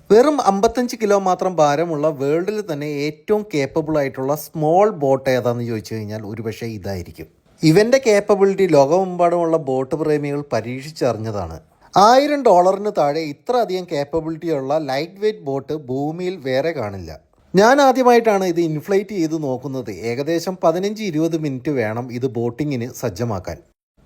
വെറും 55 കിലോ മാത്രം ഭാരമുള്ള വേൾഡിൽ തന്നെ ഏറ്റവും കേപ്പബിൾ ആയിട്ടുള്ള സ്മോൾ ബോട്ട് ഏതാണെന്ന് ചോദിച്ചു കഴിഞ്ഞാൽ ഒരുപക്ഷെ ഇതായിരിക്കും. ഇവൻ്റെ കേപ്പബിലിറ്റി ലോകമെമ്പാടുമുള്ള ബോട്ട് പ്രേമികൾ പരീക്ഷിച്ചറിഞ്ഞതാണ്. $1000 താഴെ ഇത്ര അധികം കേപ്പബിലിറ്റിയുള്ള ലൈറ്റ് വെയ്റ്റ് ബോട്ട് ഭൂമിയിൽ വേറെ കാണില്ല. ഞാൻ ആദ്യമായിട്ടാണ് ഇത് ഇൻഫ്ലേറ്റ് ചെയ്ത് നോക്കുന്നത്. ഏകദേശം 15-20 മിനിറ്റ് വേണം ഇത് ബോട്ടിങ്ങിന് സജ്ജമാക്കാൻ.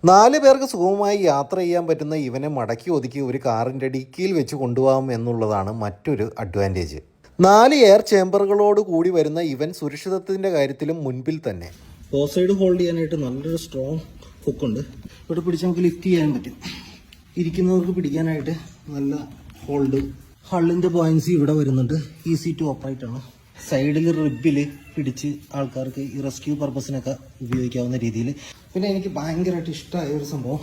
4 പേർക്ക് സുഗമമായി യാത്ര ചെയ്യാൻ പറ്റുന്ന ഇവനെ മടക്കി ഒതുക്കി ഒരു കാറിൻ്റെ ഡിക്കിയിൽ വെച്ച് കൊണ്ടുപോകാം എന്നുള്ളതാണ് മറ്റൊരു അഡ്വാൻറ്റേജ്. 4 എയർ ചേംബറുകളോട് കൂടി വരുന്ന ഇവൻ സുരക്ഷിതത്വത്തിൻ്റെ കാര്യത്തിലും മുൻപിൽ തന്നെ. ബോത്ത് സൈഡ് ഹോൾഡ് ചെയ്യാനായിട്ട് നല്ലൊരു സ്ട്രോങ് ഹുക്കുണ്ട്. ഇവിടെ പിടിച്ച് നമുക്ക് ലിഫ്റ്റ് ചെയ്യാൻ പറ്റും. ഇരിക്കുന്നവർക്ക് പിടിക്കാനായിട്ട് നല്ല ഹോൾഡ്. ഹള്ളിൻ്റെ പോയിൻസി ഇവിടെ വരുന്നുണ്ട്. ഈസി ടു ഓപ്പറേറ്റ് ആണ്. സൈഡിൽ റിബിൽ പിടിച്ച് ആൾക്കാർക്ക് ഈ റെസ്ക്യൂ പർപ്പസിനൊക്കെ ഉപയോഗിക്കാവുന്ന രീതിയിൽ. പിന്നെ എനിക്ക് ഭയങ്കരമായിട്ട് ഇഷ്ടമായ ഒരു സംഭവം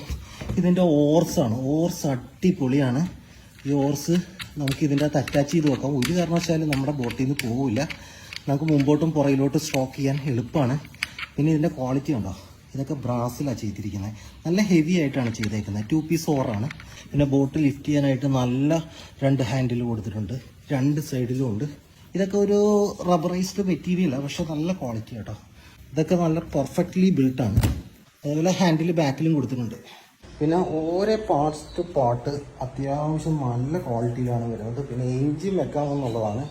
ഇതിൻ്റെ ഓർസാണ്. ഓർസ് അടിപൊളിയാണ്. ഈ ഓർസ് നമുക്ക് ഇതിൻ്റെ അകത്ത് അറ്റാച്ച് ചെയ്ത് വെക്കാം. ഒരു കാരണവശാലും നമ്മുടെ ബോട്ടിൽ നിന്ന് പോവില്ല. നമുക്ക് മുമ്പോട്ടും പുറകിലോട്ടും സ്ട്രോക്ക് ചെയ്യാൻ എളുപ്പമാണ്. പിന്നെ ഇതിൻ്റെ ക്വാളിറ്റി ഉണ്ടോ, ഇതൊക്കെ ബ്രാസിലാണ് ചെയ്തിരിക്കുന്നത്. നല്ല ഹെവി ആയിട്ടാണ് ചെയ്തേക്കുന്നത്. 2 പീസ് ഓറാണ്. പിന്നെ ബോട്ട് ലിഫ്റ്റ് ചെയ്യാനായിട്ട് നല്ല 2 ഹാൻഡിൽ കൊടുത്തിട്ടുണ്ട്. 2 സൈഡിലും ഉണ്ട്. ഇതൊക്കെ ഒരു റബ്ബറൈസ്ഡ് മെറ്റീരിയലാണ്, പക്ഷെ നല്ല ക്വാളിറ്റി കേട്ടോ. ഇതൊക്കെ നല്ല പെർഫെക്റ്റ്ലി ബിൽട്ടാണ്. അതുപോലെ ഹാൻഡിൽ ബാക്കിലും കൊടുത്തിട്ടുണ്ട്. പിന്നെ ഓരോ പാർട്സ് ടു പാർട്ട് അത്യാവശ്യം നല്ല ക്വാളിറ്റിയിലാണ് വരുന്നത്. പിന്നെ എൻജിൻ വെക്കാമെന്നുള്ളതാണ്.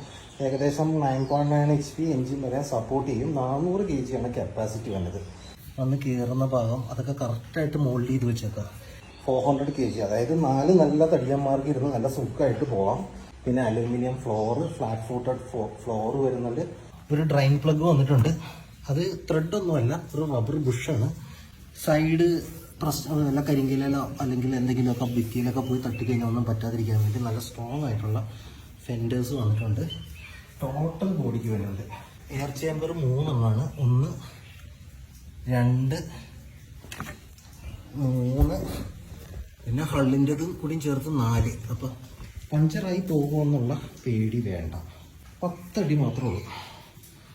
ഏകദേശം 9.9 HP എൻജിൻ വരെ സപ്പോർട്ട് ചെയ്യും. 400 kg ആണ് കപ്പാസിറ്റി വന്നത്. വന്ന് കയറുന്ന ഭാഗം അതൊക്കെ കറക്റ്റായിട്ട് മോൾഡ് ചെയ്ത് വെച്ചേക്കാം. 400 kg, അതായത് 4 നല്ല തടിയന്മാർക്ക് ഇരുന്ന് നല്ല സുഖമായിട്ട് പോകാം. പിന്നെ aluminium floor, flat footed floor വരുന്നുണ്ട്. ഒരു ഡ്രൈൻ പ്ലഗ് വന്നിട്ടുണ്ട്. അത് ത്രെഡൊന്നുമല്ല, ഒരു റബ്ബർ ബുഷാണ്. സൈഡ് പ്രശ്നം വല്ല കരിങ്കയിലോ അല്ലെങ്കിൽ എന്തെങ്കിലുമൊക്കെ ഭിത്തിയിലൊക്കെ പോയി തട്ടിക്കഴിഞ്ഞാൽ ഒന്നും പറ്റാതിരിക്കാൻ വേണ്ടി നല്ല സ്ട്രോങ് ആയിട്ടുള്ള ഫെൻഡേഴ്സ് വന്നിട്ടുണ്ട്. ടോട്ടൽ ബോഡിക്ക് വരുന്നുണ്ട്. എയർ ചേംബർ 3 എണ്ണമാണ്. 1, 2, 3, പിന്നെ ഹള്ളിൻ്റെതും കൂടിയും ചേർത്ത് 4. അപ്പോൾ പഞ്ചറായി പോകുമെന്നുള്ള പേടി വേണ്ട. 10 അടി മാത്രമേ ഉള്ളൂ.